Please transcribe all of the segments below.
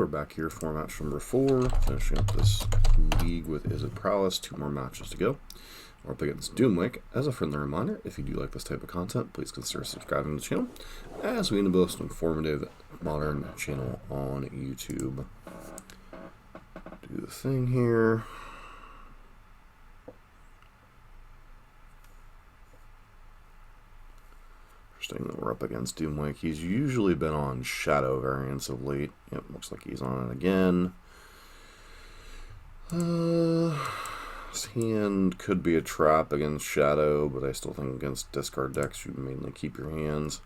back here for match number 4, finishing up this league with Izzet Prowess. 2 more matches to go. We're up against Doomwake. As a friendly reminder, if you do like this type of content, please consider subscribing to the channel, as we enable most informative modern channel on YouTube. Do the thing here. Interesting that we're up against Doomwake. He's usually been on Shadow variants of late. Yep, looks like he's on it again. His hand could be a trap against Shadow, but I still think against discard decks you mainly keep your hands.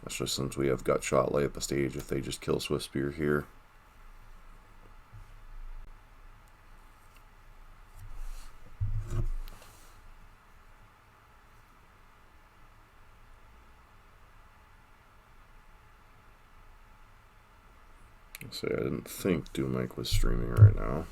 Especially since we have Gut Shot late at the stage if they just kill Swift Spear here. So I didn't think Doomwake was streaming right now.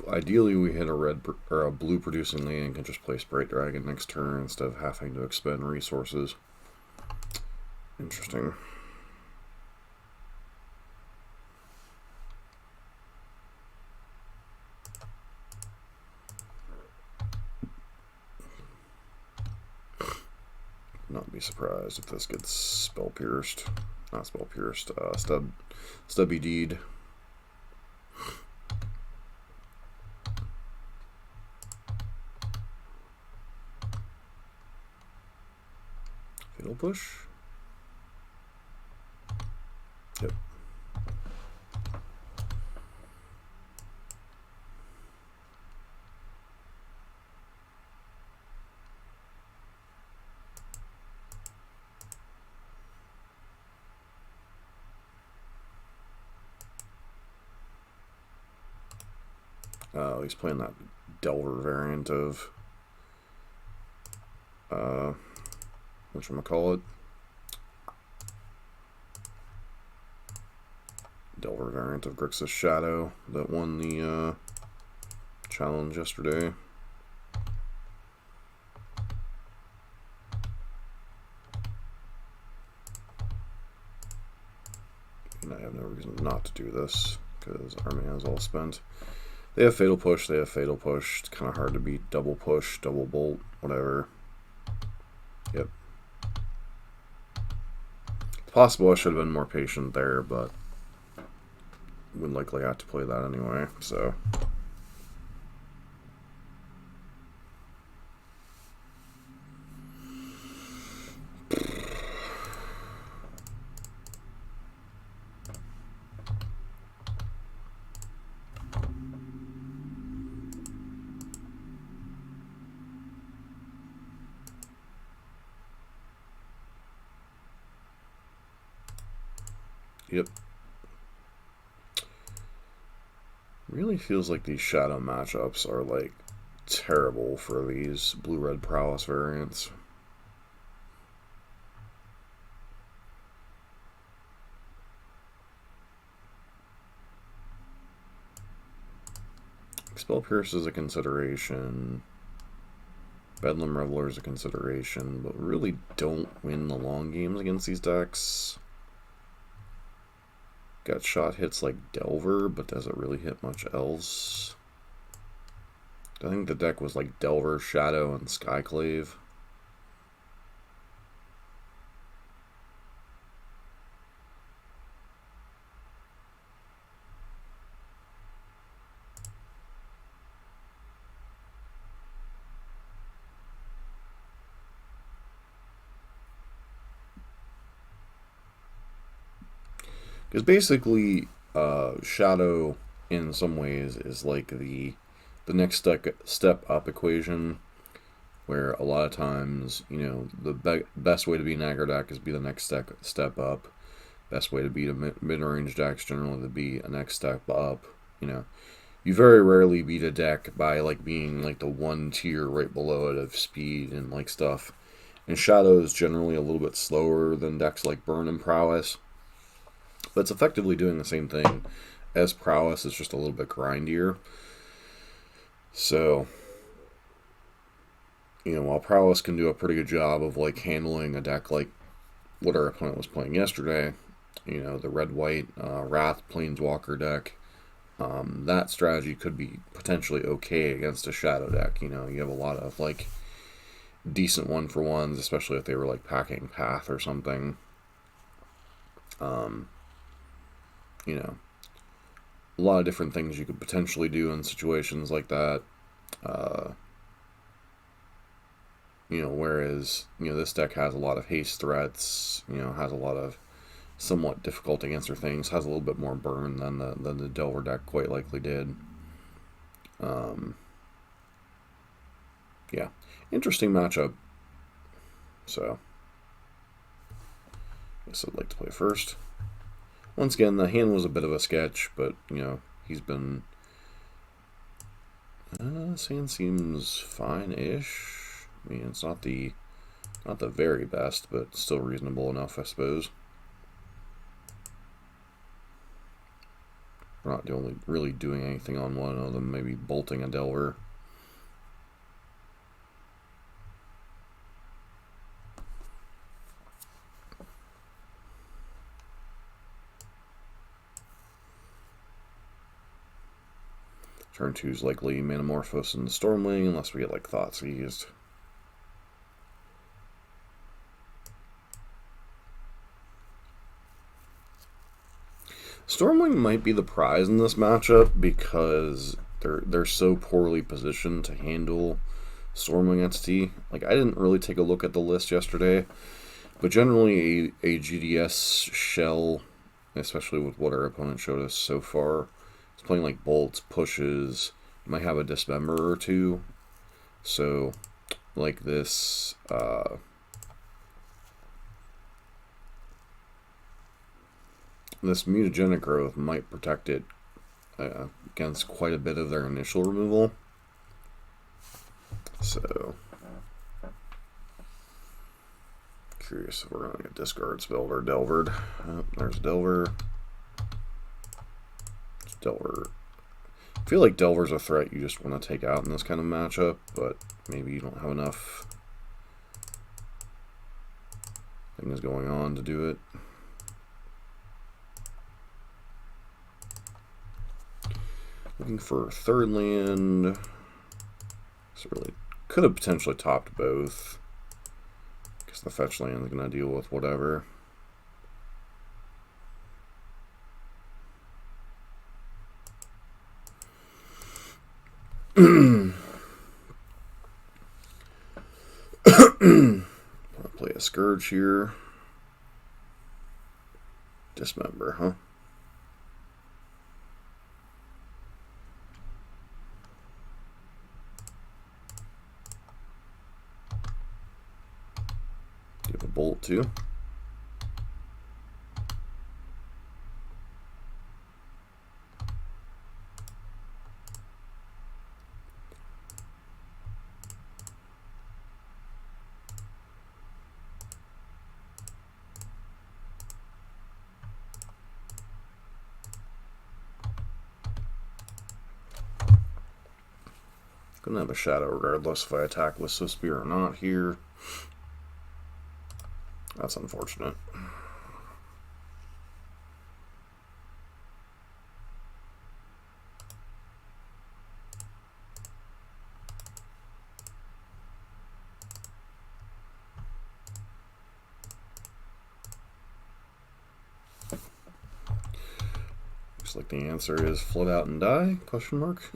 Ideally, we hit a red or a blue producing land and can just play Sprite Dragon next turn instead of having to expend resources. Interesting. Not be surprised if this gets spell pierced. Not spell pierced. Stubby Deed. Fatal Push. Yep. He's playing that Delver variant of whatchamacallit? Delver variant of Grixis Shadow that won the challenge yesterday. And I have no reason not to do this because our mana is all spent. They have Fatal Push, they have Fatal Push. It's kind of hard to beat Double Push, Double Bolt, whatever. Yep. It's possible I should have been more patient there, but would likely have to play that anyway, so. Yep. Really feels like these Shadow matchups are like terrible for these blue-red Prowess variants. Spell Pierce is a consideration. Bedlam Reveler is a consideration, but really don't win the long games against these decks. Gut Shot hits like Delver, but does it really hit much else? I think the deck was like Delver, Shadow, and Skyclave. Because basically, Shadow, in some ways, is like the next step up equation, where a lot of times, you know, the best way to beat an aggro deck is be the next step up. Best way to beat a mid-range deck is generally to be a next step up. You know, you very rarely beat a deck by like being like the one tier right below it of speed and like stuff. And Shadow is generally a little bit slower than decks like Burn and Prowess. But it's effectively doing the same thing as Prowess. It's just a little bit grindier. So, while Prowess can do a pretty good job of like handling a deck like what our opponent was playing yesterday, the red-white Wrath Planeswalker deck, that strategy could be potentially okay against a Shadow deck. You have a lot of like decent one-for-ones, especially if they were like packing Path or something. A lot of different things you could potentially do in situations like that. Whereas, this deck has a lot of haste threats, has a lot of somewhat difficult to answer things, has a little bit more burn than the Delver deck quite likely did. Yeah, interesting matchup. So, I guess I'd like to play first. Once again, the hand was a bit of a sketch, but, he's been... This hand seems fine-ish. I mean, it's not the very best, but still reasonable enough, I suppose. We're not really doing anything on one other than maybe bolting a Delver. Turn 2 is likely Manamorphose and Stormwing, unless we get like Thoughtseized. Stormwing might be the prize in this matchup because they're so poorly positioned to handle Stormwing Entity. Like, I didn't really take a look at the list yesterday, but generally a GDS shell, especially with what our opponent showed us so far, it's playing like bolts, pushes, might have a dismember or two. So, like this, this mutagenic growth might protect it against quite a bit of their initial removal. So, curious if we're going to get discard spelled or delvered. There's Delver. It's Delver. I feel like Delver's a threat you just want to take out in this kind of matchup, but maybe you don't have enough things going on to do it. Looking for a third land. So really could have potentially topped both. I guess the fetch land is going to deal with whatever. Play a Scourge here. Dismember, huh? Give a bolt too. Gonna have a shadow regardless if I attack with Swift Spear or not here. That's unfortunate. Looks like the answer is float out and die? Question mark.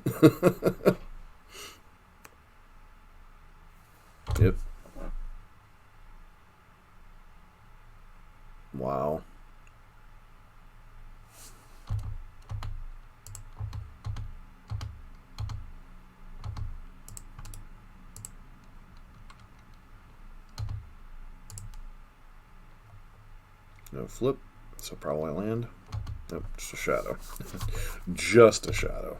Yep. Wow. No flip, so probably land. Nope, just a shadow. Just a shadow.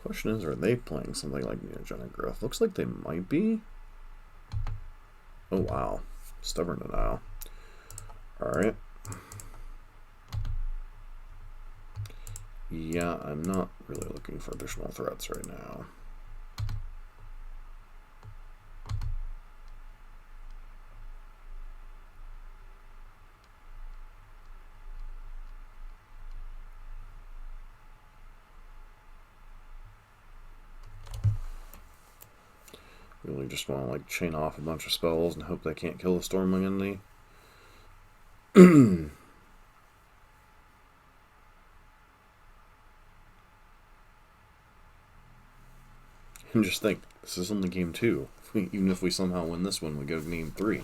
Question is, are they playing something like mutagenic growth? Looks like they might be. Oh wow, stubborn denial. All right. Yeah, I'm not really looking for additional threats right now. Really just want to like chain off a bunch of spells and hope they can't kill the Stormwing entity. And just think, this is only game 2. Even if we somehow win this one, we go to game 3.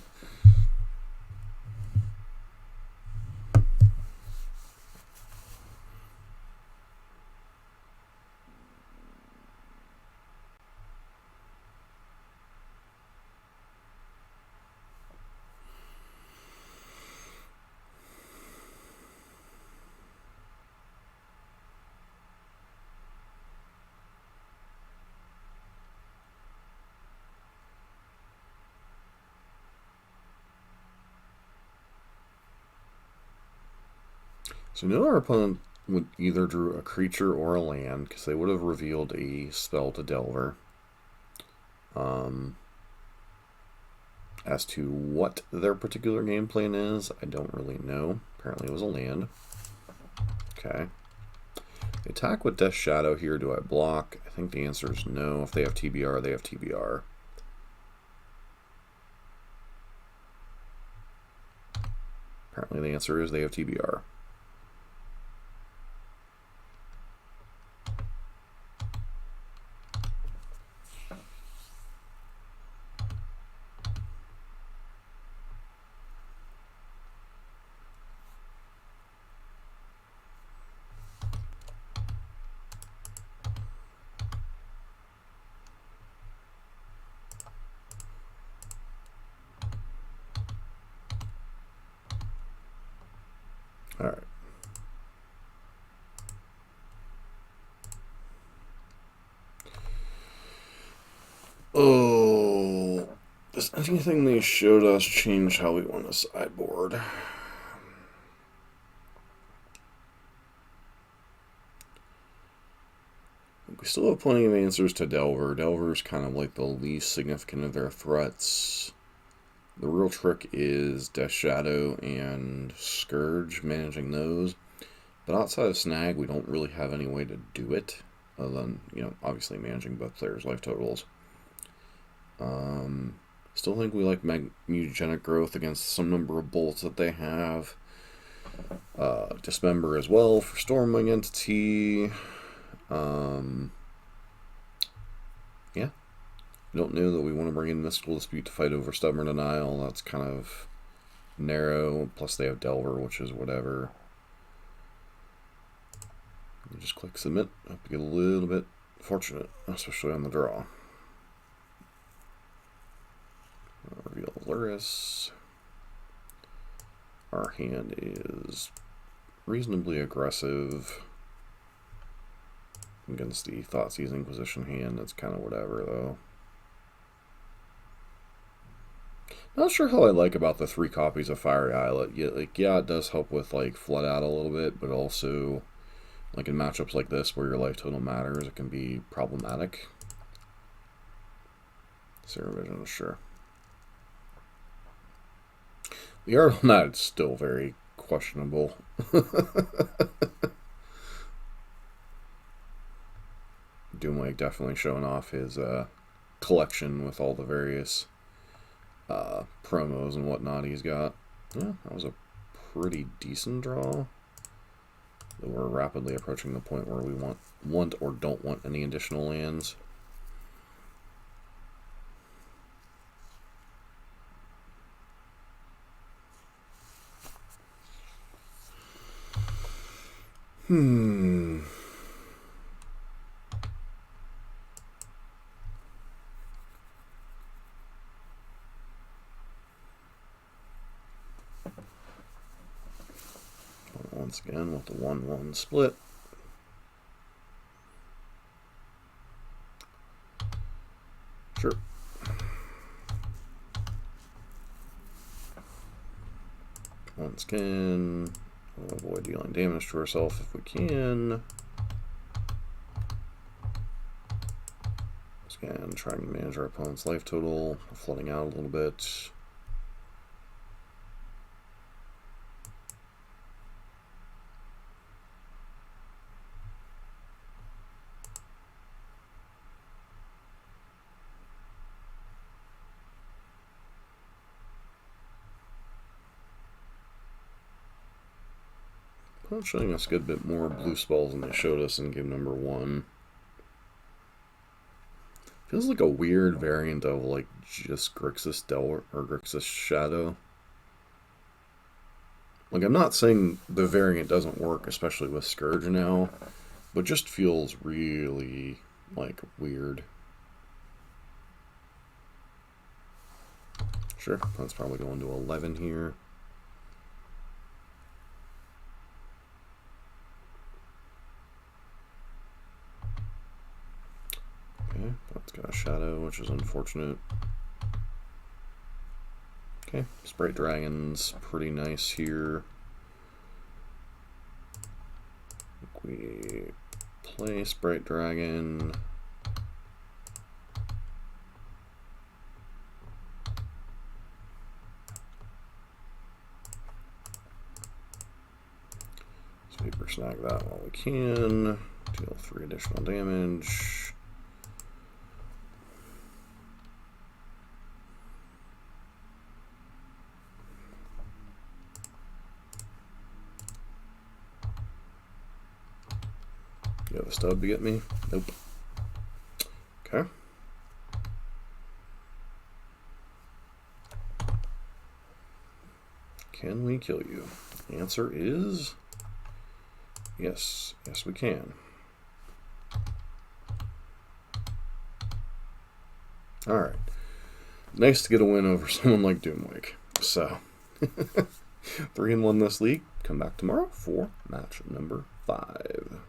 So now our opponent would either drew a creature or a land, because they would have revealed a spell to Delver. As to what their particular game plan is, I don't really know. Apparently it was a land. Okay. They attack with Death Shadow here. Do I block? I think the answer is no. If they have TBR, they have TBR. Apparently the answer is they have TBR. All right. Oh, does anything they showed us change how we want to sideboard? We still have plenty of answers to Delver. Delver's kind of like the least significant of their threats. The real trick is Death Shadow and Scourge, managing those. But outside of Snag, we don't really have any way to do it, other than, obviously managing both players' life totals. Still think we like mutagenic growth against some number of bolts that they have. Dismember as well for Stormwing entity. Yeah. I don't know that we want to bring in Mystical Dispute to fight over Stubborn Denial. That's kind of narrow. Plus they have Delver, which is whatever. You just click submit. Hope to get a little bit fortunate, especially on the draw. Reveal Luris. Our hand is reasonably aggressive against the Thoughtseize Inquisition hand. That's kind of whatever, though. Not sure how I like about the 3 copies of Fiery Islet. Yeah, it does help with like flood out a little bit, but also like in matchups like this where your life total matters, it can be problematic. Zero Vision, sure. The art on that is still very questionable. Doomwake definitely showing off his collection with all the various promos and whatnot he's got. Yeah, that was a pretty decent draw. We're rapidly approaching the point where we want or don't want any additional lands. Once again with the 1-1 split. Sure. Once again, we'll avoid dealing damage to ourselves if we can. Once again, trying to manage our opponent's life total, flooding out a little bit. Showing us a good bit more blue spells than they showed us in game number 1. Feels like a weird variant of like just Grixis Delver or Grixis Shadow. Like, I'm not saying the variant doesn't work, especially with Scourge now, but just feels really like weird. Sure, that's probably going to 11 here. Okay, that's got a shadow, which is unfortunate. Okay, Sprite Dragon's pretty nice here. We play Sprite Dragon. Paper snag that while we can. Deal 3 additional damage. You have a stub to get me? Nope. Okay. Can we kill you? The answer is yes. Yes, we can. Alright. Nice to get a win over someone like Doomwake. So, 3-1 this league. Come back tomorrow for match number 5.